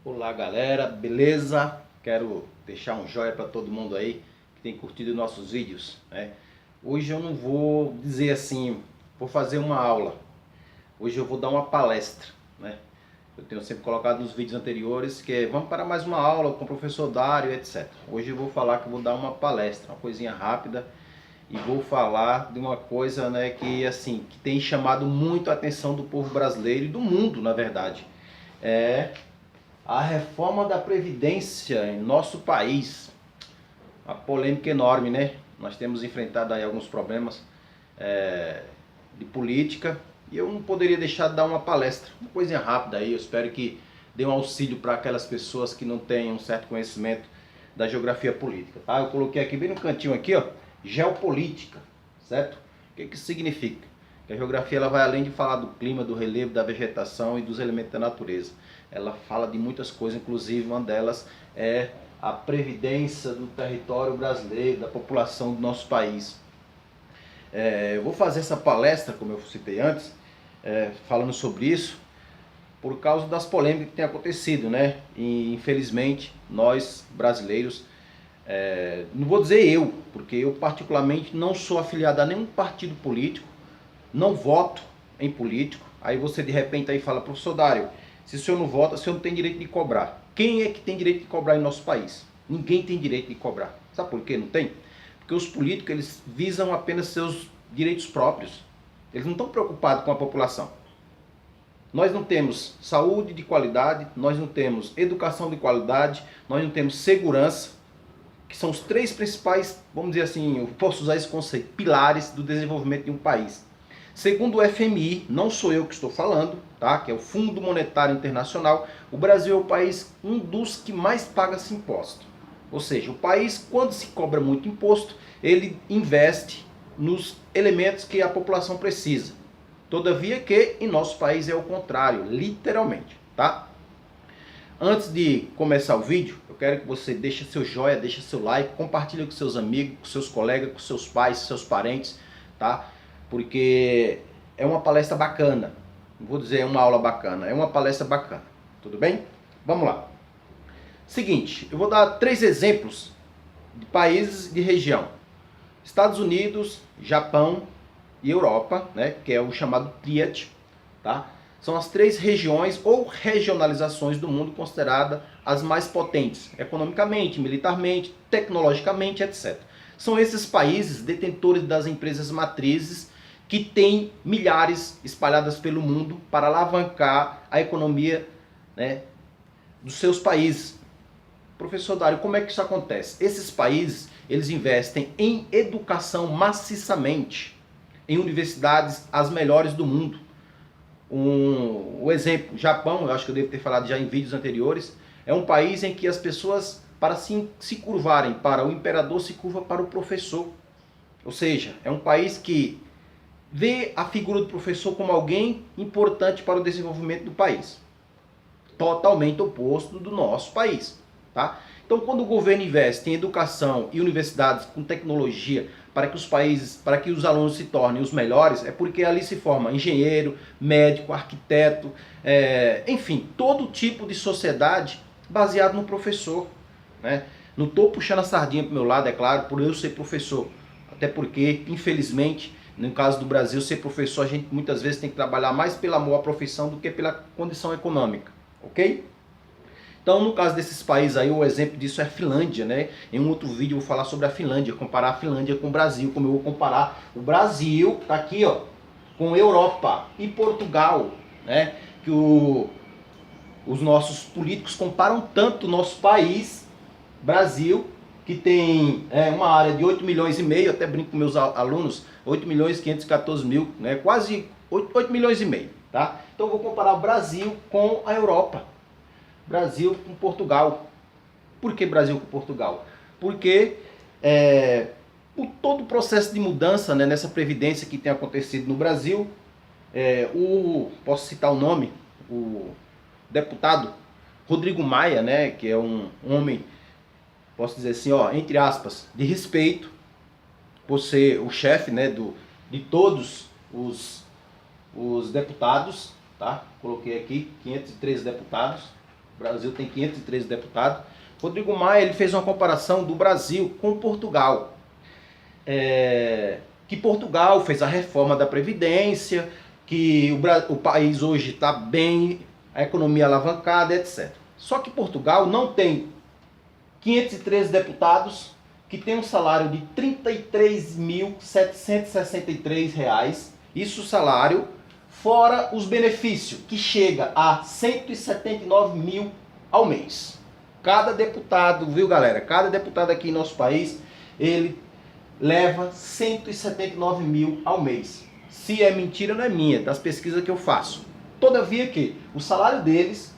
Olá galera, beleza? Quero deixar um joinha para todo mundo aí que tem curtido nossos vídeos, né? Hoje eu não vou dizer assim, vou fazer uma aula. Hoje eu vou dar uma palestra, né? Eu tenho sempre colocado nos vídeos anteriores que vamos para mais uma aula com o professor Dário, etc. Hoje eu vou falar que eu vou dar uma palestra, uma coisinha rápida, e vou falar de uma coisa, né, que assim, que tem chamado muito a atenção do povo brasileiro e do mundo, na verdade. É a reforma da Previdência em nosso país. Uma polêmica enorme, né? Nós temos enfrentado aí alguns problemas de política e eu não poderia deixar de dar uma palestra, uma coisinha rápida aí. Eu espero que dê um auxílio para aquelas pessoas que não têm um certo conhecimento da geografia política, tá? Eu coloquei aqui bem no cantinho aqui, ó, geopolítica, certo? O que isso significa? Que a geografia ela vai além de falar do clima, do relevo, da vegetação e dos elementos da natureza. Ela fala de muitas coisas, inclusive uma delas é a previdência do território brasileiro, da população do nosso país. Eu vou fazer essa palestra, como eu citei antes, falando sobre isso, por causa das polêmicas que têm acontecido, né? E infelizmente nós brasileiros, não vou dizer eu, porque eu particularmente não sou afiliado a nenhum partido político, não voto em político. Aí você de repente aí fala, professor Dário, se o senhor não vota, o senhor não tem direito de cobrar. Quem é que tem direito de cobrar em nosso país? Ninguém tem direito de cobrar. Sabe por que não tem? Porque os políticos eles visam apenas seus direitos próprios. Eles não estão preocupados com a população. Nós não temos saúde de qualidade, nós não temos educação de qualidade, nós não temos segurança, que são os três principais, vamos dizer assim, eu posso usar esse conceito, pilares do desenvolvimento de um país. Segundo o FMI, não sou eu que estou falando, tá? Que é o Fundo Monetário Internacional, o Brasil é o país, um dos que mais paga esse imposto. Ou seja, o país, quando se cobra muito imposto, ele investe nos elementos que a população precisa. Todavia que em nosso país é o contrário, literalmente, tá? Antes de começar o vídeo, eu quero que você deixe seu joinha, deixe seu like, compartilhe com seus amigos, com seus colegas, com seus pais, seus parentes, tá? Porque é uma palestra bacana. Não vou dizer uma aula bacana, é uma palestra bacana. Tudo bem? Vamos lá. Seguinte, eu vou dar 3 exemplos de países de região. Estados Unidos, Japão e Europa, né, que é o chamado Tríade, tá? São as 3 regiões ou regionalizações do mundo consideradas as mais potentes, economicamente, militarmente, tecnologicamente, etc. São esses países detentores das empresas matrizes que têm milhares espalhadas pelo mundo para alavancar a economia, né, dos seus países. Professor Dário, como é que isso acontece? Esses países, eles investem em educação maciçamente, em universidades as melhores do mundo. O exemplo, Japão, eu acho que eu devo ter falado já em vídeos anteriores, é um país em que as pessoas, para se curvarem para o imperador, se curva para o professor. Ou seja, é um país que vê a figura do professor como alguém importante para o desenvolvimento do país. Totalmente oposto do nosso país, tá? Então, quando o governo investe em educação e universidades com tecnologia para que os países, para que os alunos se tornem os melhores, é porque ali se forma engenheiro, médico, arquiteto, enfim, todo tipo de sociedade baseado no professor, né? Não estou puxando a sardinha para o meu lado, é claro, por eu ser professor, até porque, infelizmente, no caso do Brasil, ser professor, a gente muitas vezes tem que trabalhar mais pelo amor à profissão do que pela condição econômica, ok? Então, no caso desses países aí, o exemplo disso é a Finlândia, né? Em um outro vídeo eu vou falar sobre a Finlândia, comparar a Finlândia com o Brasil, como eu vou comparar o Brasil, tá aqui, ó, com a Europa e Portugal, né? Que os nossos políticos comparam tanto o nosso país, Brasil, que tem uma área de 8 milhões e meio, até brinco com meus alunos, 8 milhões e 514 mil, né? Quase 8 milhões e meio, tá? Então eu vou comparar o Brasil com a Europa. Brasil com Portugal. Por que Brasil com Portugal? Porque por todo o processo de mudança, né, nessa previdência que tem acontecido no Brasil, posso citar o nome, o deputado Rodrigo Maia, né, que é um homem, posso dizer assim, ó, entre aspas, de respeito, por ser o chefe, né, de todos os deputados, tá? Coloquei aqui 513 deputados. O Brasil tem 513 deputados. Rodrigo Maia ele fez uma comparação do Brasil com Portugal. Que Portugal fez a reforma da Previdência, que o país hoje está bem, a economia alavancada, etc. Só que Portugal não tem 513 deputados, que tem um salário de R$ 33.763, isso o salário, fora os benefícios, que chega a 179 mil ao mês. Cada deputado, viu galera, cada deputado aqui em nosso país, ele leva 179 mil ao mês. Se é mentira, não é minha, das pesquisas que eu faço. Todavia que o salário deles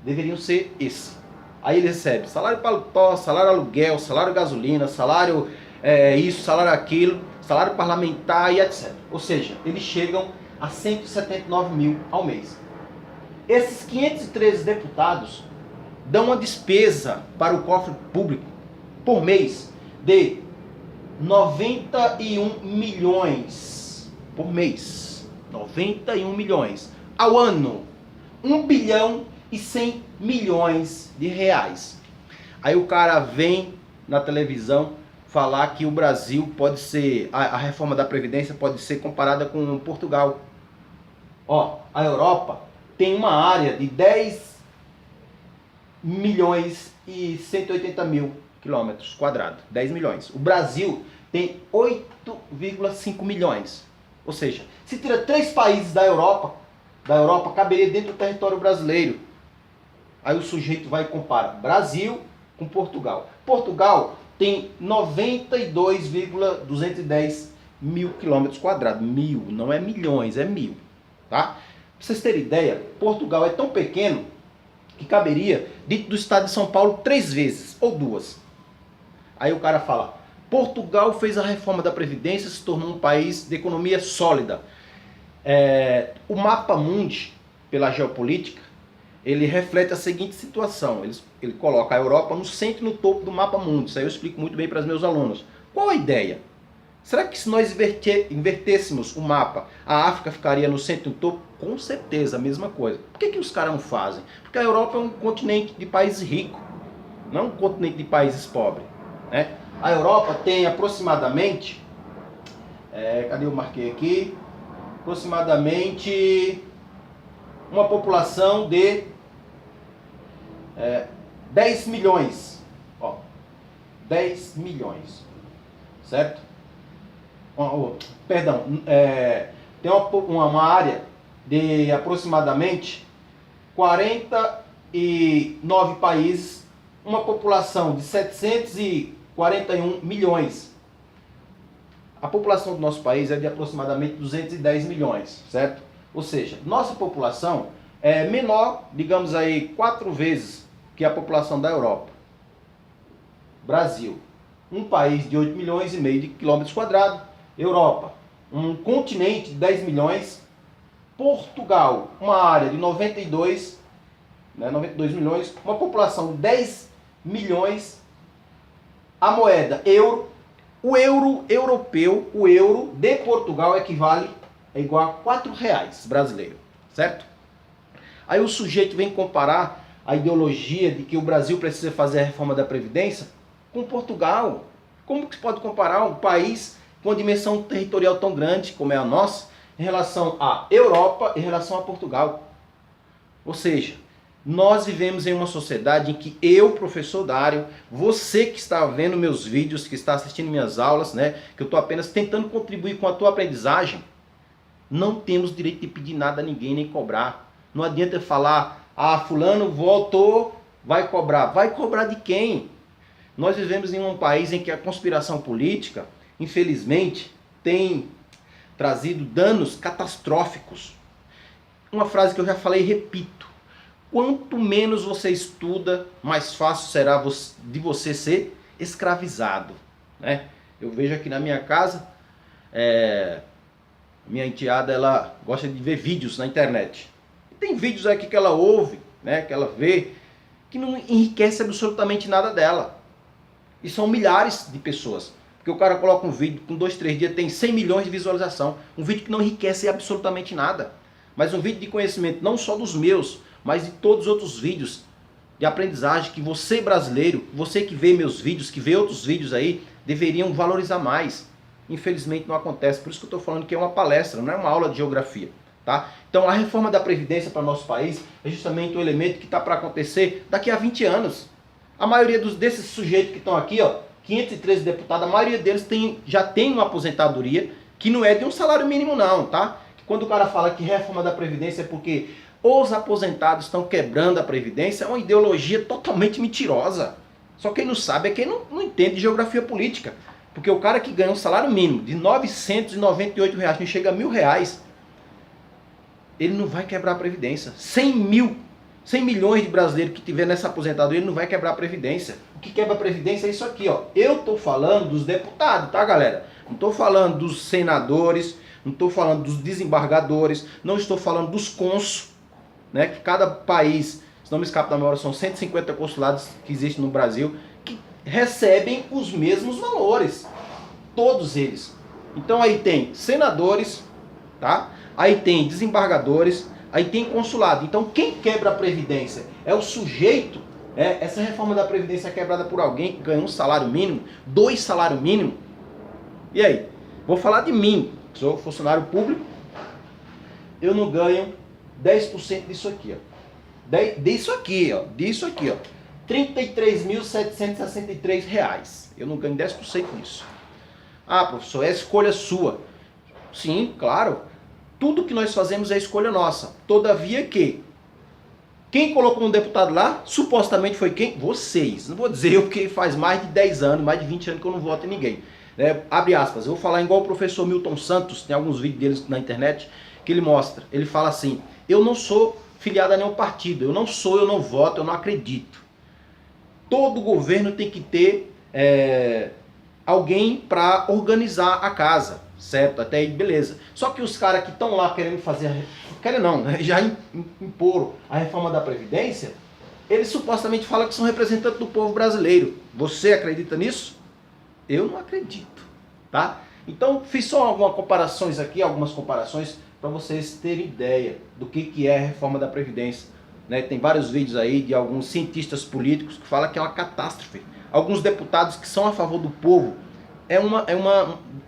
deveriam ser esse. Aí ele recebe salário paletó, salário aluguel, salário gasolina, salário isso, salário aquilo, salário parlamentar e etc. Ou seja, eles chegam a 179 mil ao mês. Esses 513 deputados dão uma despesa para o cofre público por mês de 91 milhões por mês. 91 milhões. Ao ano, 1 bilhão e 100 milhões de reais. Aí o cara vem na televisão falar que o Brasil pode ser, a reforma da Previdência pode ser comparada com Portugal. Ó, a Europa tem uma área de 10 milhões e 180 mil quilômetros quadrados. 10 milhões. O Brasil tem 8,5 milhões. Ou seja, se tira 3 países da Europa caberia dentro do território brasileiro. Aí o sujeito vai e compara Brasil com Portugal. Portugal tem 92,210 mil quilômetros quadrados. Mil, não é milhões, é mil. Tá? Pra vocês terem ideia, Portugal é tão pequeno que caberia dentro do estado de São Paulo 3 vezes, ou 2. Aí o cara fala, Portugal fez a reforma da Previdência, se tornou um país de economia sólida. O mapa mundi, pela geopolítica, ele reflete a seguinte situação. Ele coloca a Europa no centro e no topo do mapa mundi. Isso aí eu explico muito bem para os meus alunos. Qual a ideia? Será que se nós invertêssemos o mapa, a África ficaria no centro e no topo? Com certeza, a mesma coisa. Por que os caras não fazem? Porque a Europa é um continente de países ricos, não é um continente de países pobres. Né? A Europa tem aproximadamente, cadê eu marquei aqui? Aproximadamente uma população de 10 milhões. Ó, 10 milhões. Certo? Perdão, tem uma área de aproximadamente 49 países, uma população de 741 milhões. A população do nosso país é de aproximadamente 210 milhões, certo? Ou seja, nossa população é menor, digamos aí, 4 vezes que a população da Europa. Brasil, um país de 8 milhões e meio de quilômetros quadrados. Europa, um continente de 10 milhões. Portugal, uma área de 92 milhões, uma população de 10 milhões. A moeda euro, o euro europeu, o euro de Portugal é igual a 4 reais brasileiro, certo? Aí o sujeito vem comparar a ideologia de que o Brasil precisa fazer a reforma da Previdência com Portugal. Como que se pode comparar um país com uma dimensão territorial tão grande como é a nossa em relação à Europa, em relação a Portugal? Ou seja, nós vivemos em uma sociedade em que eu, professor Dário, você que está vendo meus vídeos, que está assistindo minhas aulas, né, que eu estou apenas tentando contribuir com a tua aprendizagem, não temos direito de pedir nada a ninguém, nem cobrar. Não adianta falar, fulano voltou, vai cobrar. Vai cobrar de quem? Nós vivemos em um país em que a conspiração política, infelizmente, tem trazido danos catastróficos. Uma frase que eu já falei e repito. Quanto menos você estuda, mais fácil será de você ser escravizado. Né? Eu vejo aqui na minha casa, minha enteada, ela gosta de ver vídeos na internet. E tem vídeos aqui que ela ouve, né, que ela vê, que não enriquece absolutamente nada dela. E são milhares de pessoas. Porque o cara coloca um vídeo, com 2, 3 dias tem 100 milhões de visualização. Um vídeo que não enriquece absolutamente nada. Mas um vídeo de conhecimento, não só dos meus, mas de todos os outros vídeos de aprendizagem que você brasileiro, você que vê meus vídeos, que vê outros vídeos aí, deveriam valorizar mais. Infelizmente não acontece, por isso que eu estou falando que é uma palestra, não é uma aula de geografia. Tá? Então a reforma da Previdência para o nosso país é justamente o elemento que está para acontecer daqui a 20 anos. A maioria desses sujeitos que estão aqui, ó, 513 deputados, a maioria deles já tem uma aposentadoria que não é de um salário mínimo não, tá? Quando o cara fala que reforma da Previdência é porque os aposentados estão quebrando a Previdência, é uma ideologia totalmente mentirosa. Só quem não sabe é quem não entende de geografia política. Porque o cara que ganha um salário mínimo de R$ 998, não chega a R$ 1.000, ele não vai quebrar a Previdência. 100 milhões de brasileiros que tiver nessa aposentadoria, ele não vai quebrar a Previdência. O que quebra a Previdência é isso aqui, ó. Eu tô falando dos deputados, tá, galera? Não tô falando dos senadores, não estou falando dos desembargadores, não estou falando dos cônsuls, né? Que cada país, se não me escapa da memória, são 150 consulados que existem no Brasil, que recebem os mesmos valores. Todos eles. Então aí tem senadores, tá? Aí tem desembargadores, aí tem consulado. Então quem quebra a Previdência é o sujeito. Essa reforma da Previdência é quebrada por alguém que ganha um salário mínimo, 2 salários mínimos. E aí? Vou falar de mim. Sou funcionário público. Eu não ganho 10% disso aqui, ó. Disso aqui, ó. Disso aqui, ó. R$ 33.763. Eu não ganho 10% disso. Ah, professor, é escolha sua. Sim, claro. Tudo que nós fazemos é escolha nossa. Todavia que quem colocou um deputado lá, supostamente foi quem? Vocês. Não vou dizer eu, porque faz mais de 10 anos, mais de 20 anos que eu não voto em ninguém. Abre aspas, eu vou falar igual o professor Milton Santos, tem alguns vídeos deles na internet, que ele mostra. Ele fala assim, eu não sou filiado a nenhum partido, eu não voto, eu não acredito. Todo governo tem que ter alguém para organizar a casa, certo? Até aí, beleza. Só que os caras que estão lá querendo fazer, querem não, né? Já imporam a reforma da Previdência, eles supostamente falam que são representantes do povo brasileiro. Você acredita nisso? Eu não acredito, tá? Então fiz só algumas comparações aqui, para vocês terem ideia do que é a reforma da Previdência. Né? Tem vários vídeos aí de alguns cientistas políticos que falam que é uma catástrofe. Alguns deputados que são a favor do povo,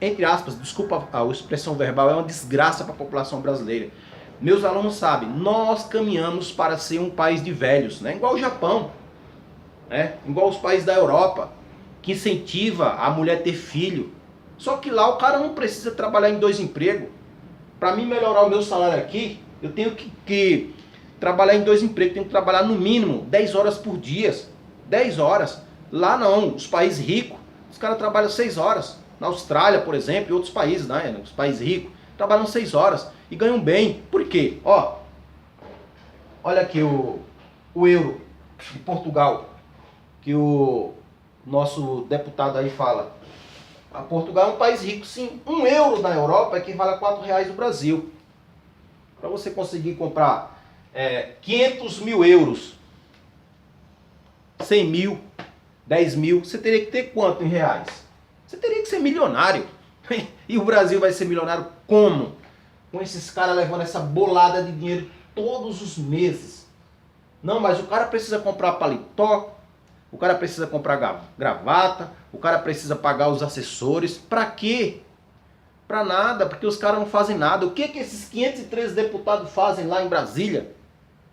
entre aspas, desculpa a expressão verbal, é uma desgraça para a população brasileira. Meus alunos sabem, nós caminhamos para ser um país de velhos, né? Igual o Japão, né? Igual os países da Europa, que incentiva a mulher a ter filho. Só que lá o cara não precisa trabalhar em 2 empregos. Para mim melhorar o meu salário aqui, eu tenho que trabalhar em 2 empregos, tenho que trabalhar no mínimo 10 horas por dia. 10 horas. Lá não, os países ricos, os caras trabalham 6 horas. Na Austrália, por exemplo, e outros países, né? Os países ricos, trabalham 6 horas e ganham bem. Por quê? Ó, olha aqui o euro de Portugal, que o nosso deputado aí fala. A Portugal é um país rico, sim. 1 euro na Europa equivale a R$ 4 no Brasil. Para você conseguir comprar 500 mil euros, 100 mil, 10 mil, você teria que ter quanto em reais? Você teria que ser milionário. E o Brasil vai ser milionário como? Com esses caras levando essa bolada de dinheiro todos os meses. Não, mas o cara precisa comprar paletó, o cara precisa comprar gravata, o cara precisa pagar os assessores. Pra quê? Pra nada, porque os caras não fazem nada. O que esses 513 deputados fazem lá em Brasília?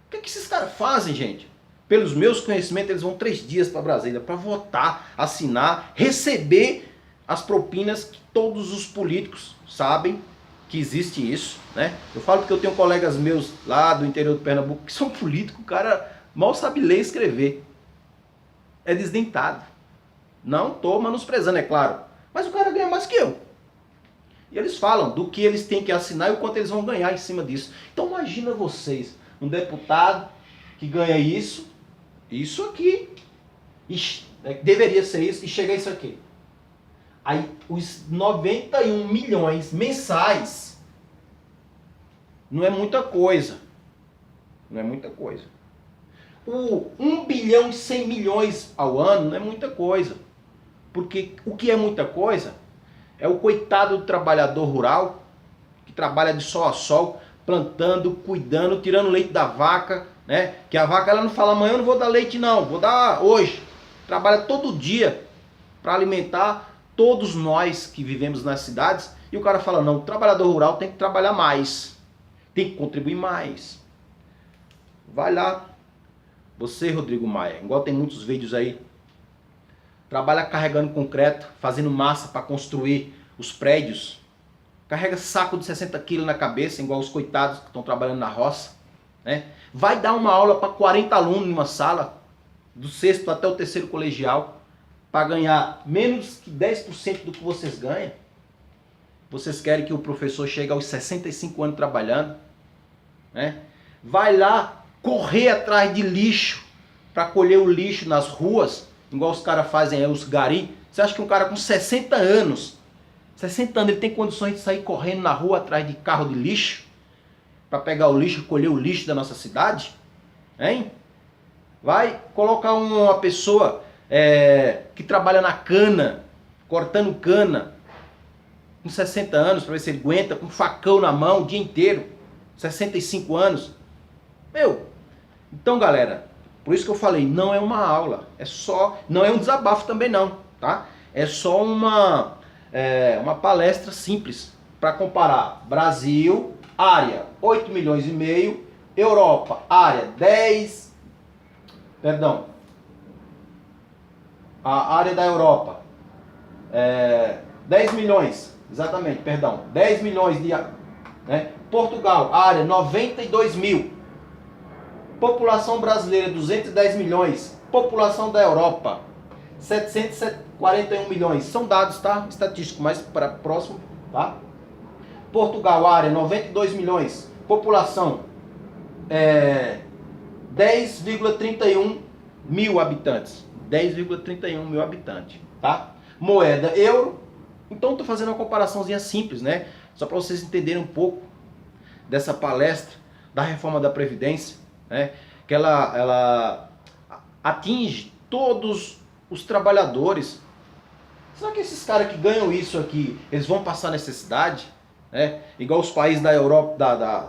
O que esses caras fazem, gente? Pelos meus conhecimentos, eles vão 3 dias para Brasília para votar, assinar, receber as propinas que todos os políticos sabem que existe isso, né? Eu falo porque eu tenho colegas meus lá do interior do Pernambuco que são políticos, o cara mal sabe ler e escrever. É desdentado. Não estou menosprezando, é claro. Mas o cara ganha mais que eu. E eles falam do que eles têm que assinar e o quanto eles vão ganhar em cima disso. Então imagina vocês, um deputado que ganha isso aqui, deveria ser isso, e chega a isso aqui. Aí os 91 milhões mensais não é muita coisa. Não é muita coisa. O 1 bilhão e 100 milhões ao ano não é muita coisa. Porque o que é muita coisa é o coitado do trabalhador rural, que trabalha de sol a sol, plantando, cuidando, tirando leite da vaca, né? Que a vaca ela não fala amanhã eu não vou dar leite não, vou dar hoje. Trabalha todo dia para alimentar todos nós que vivemos nas cidades. E o cara fala, não, o trabalhador rural tem que trabalhar mais, tem que contribuir mais. Vai lá, você, Rodrigo Maia, igual tem muitos vídeos aí, trabalha carregando concreto, fazendo massa para construir os prédios, carrega saco de 60 quilos na cabeça, igual os coitados que estão trabalhando na roça, né? Vai dar uma aula para 40 alunos em uma sala, do sexto até o terceiro colegial, para ganhar menos que 10% do que vocês ganham. Vocês querem que o professor chegue aos 65 anos trabalhando, né? Vai lá correr atrás de lixo, para colher o lixo nas ruas, igual os caras fazem aí, os gari. Você acha que um cara com 60 anos, ele tem condições de sair correndo na rua atrás de carro de lixo, para pegar o lixo, colher o lixo da nossa cidade? Hein? Vai colocar uma pessoa que trabalha na cana, cortando cana, com 60 anos, para ver se ele aguenta, com um facão na mão o dia inteiro, 65 anos. Meu, então galera, por isso que eu falei, não é uma aula, não é um desabafo também não, tá? É só uma palestra simples para comparar Brasil, área 8 milhões e meio, Europa, área a área da Europa, 10 milhões, exatamente, 10 milhões de, né? Portugal, área 92 mil, população brasileira 210 milhões, população da Europa 741 milhões, são dados, tá? Estatístico, mais para próximo, tá? Portugal, área 92 milhões, população 10,31 mil habitantes. 10,31 mil habitantes, tá? Moeda euro. Então estou fazendo uma comparaçãozinha simples, né? Só para vocês entenderem um pouco dessa palestra da reforma da Previdência, né? Que ela atinge todos os trabalhadores. Será que esses caras que ganham isso aqui, eles vão passar necessidade? Né? Igual os países da Europa,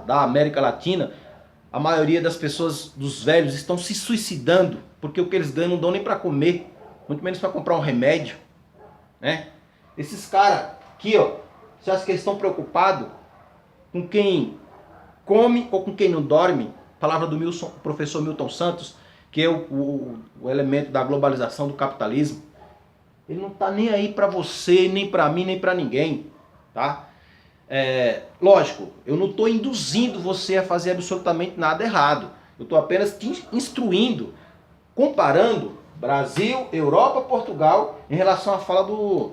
da América Latina, a maioria das pessoas, dos velhos, estão se suicidando, porque o que eles ganham não dão nem para comer, muito menos para comprar um remédio, né? Esses caras aqui, ó, você acha que eles estão preocupados com quem come ou com quem não dorme? Palavra do professor Milton Santos, que é o elemento da globalização do capitalismo. Ele não está nem aí para você, nem para mim, nem para ninguém, tá? Lógico, eu não estou induzindo você a fazer absolutamente nada errado. Eu estou apenas te instruindo, comparando Brasil, Europa, Portugal, em relação à fala do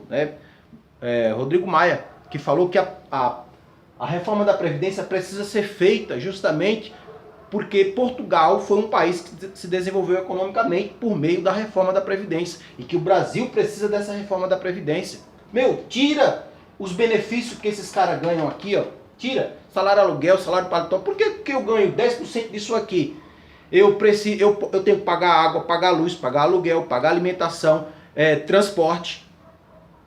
Rodrigo Maia, que falou que a reforma da Previdência precisa ser feita justamente porque Portugal foi um país que se desenvolveu economicamente por meio da reforma da Previdência e que o Brasil precisa dessa reforma da Previdência. Meu, tira os benefícios que esses caras ganham aqui, ó. Tira salário aluguel, salário paletó. Por que eu ganho 10% disso aqui? Eu tenho que pagar água, pagar luz, pagar aluguel, pagar alimentação, transporte.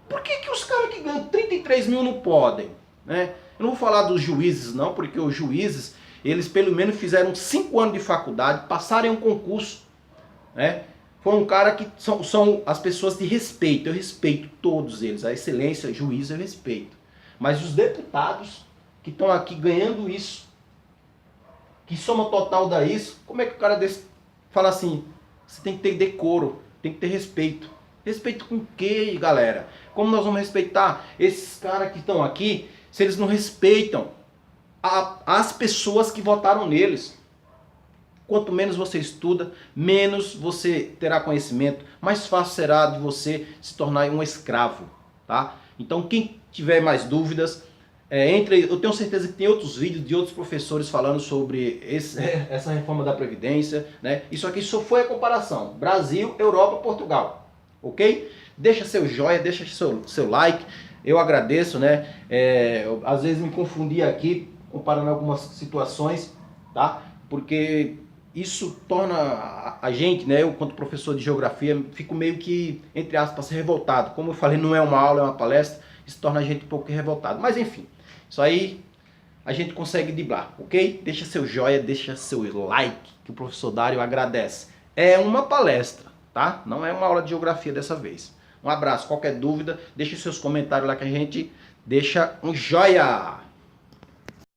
Por que os caras que ganham 33 mil não podem? Né? Eu não vou falar dos juízes não, porque os juízes, eles pelo menos fizeram 5 anos de faculdade, passaram em um concurso, né? Foi um cara que são as pessoas de respeito, eu respeito todos eles, a excelência, juiz eu respeito. Mas os deputados que estão aqui ganhando isso, que soma total dá isso, como é que o cara desse fala assim, você tem que ter decoro, tem que ter respeito. Respeito com o quê, galera? Como nós vamos respeitar esses caras que estão aqui, se eles não respeitam as pessoas que votaram neles? Quanto menos você estuda, menos você terá conhecimento, mais fácil será de você se tornar um escravo, tá? Então quem tiver mais dúvidas, eu tenho certeza que tem outros vídeos de outros professores falando sobre essa reforma da Previdência, né? Isso aqui só foi a comparação, Brasil, Europa, Portugal, ok? Deixa seu joinha, deixa seu like, eu agradeço, né? Eu, às vezes me confundi aqui, comparando algumas situações, tá? Porque isso torna a gente, né, eu quanto professor de geografia, fico meio que, entre aspas, revoltado. Como eu falei, não é uma aula, é uma palestra, isso torna a gente um pouco revoltado. Mas enfim, isso aí a gente consegue driblar, ok? Deixa seu joia, deixa seu like, que o professor Dário agradece. É uma palestra, tá? Não é uma aula de geografia dessa vez. Um abraço, qualquer dúvida, deixe seus comentários lá que a gente deixa um joia!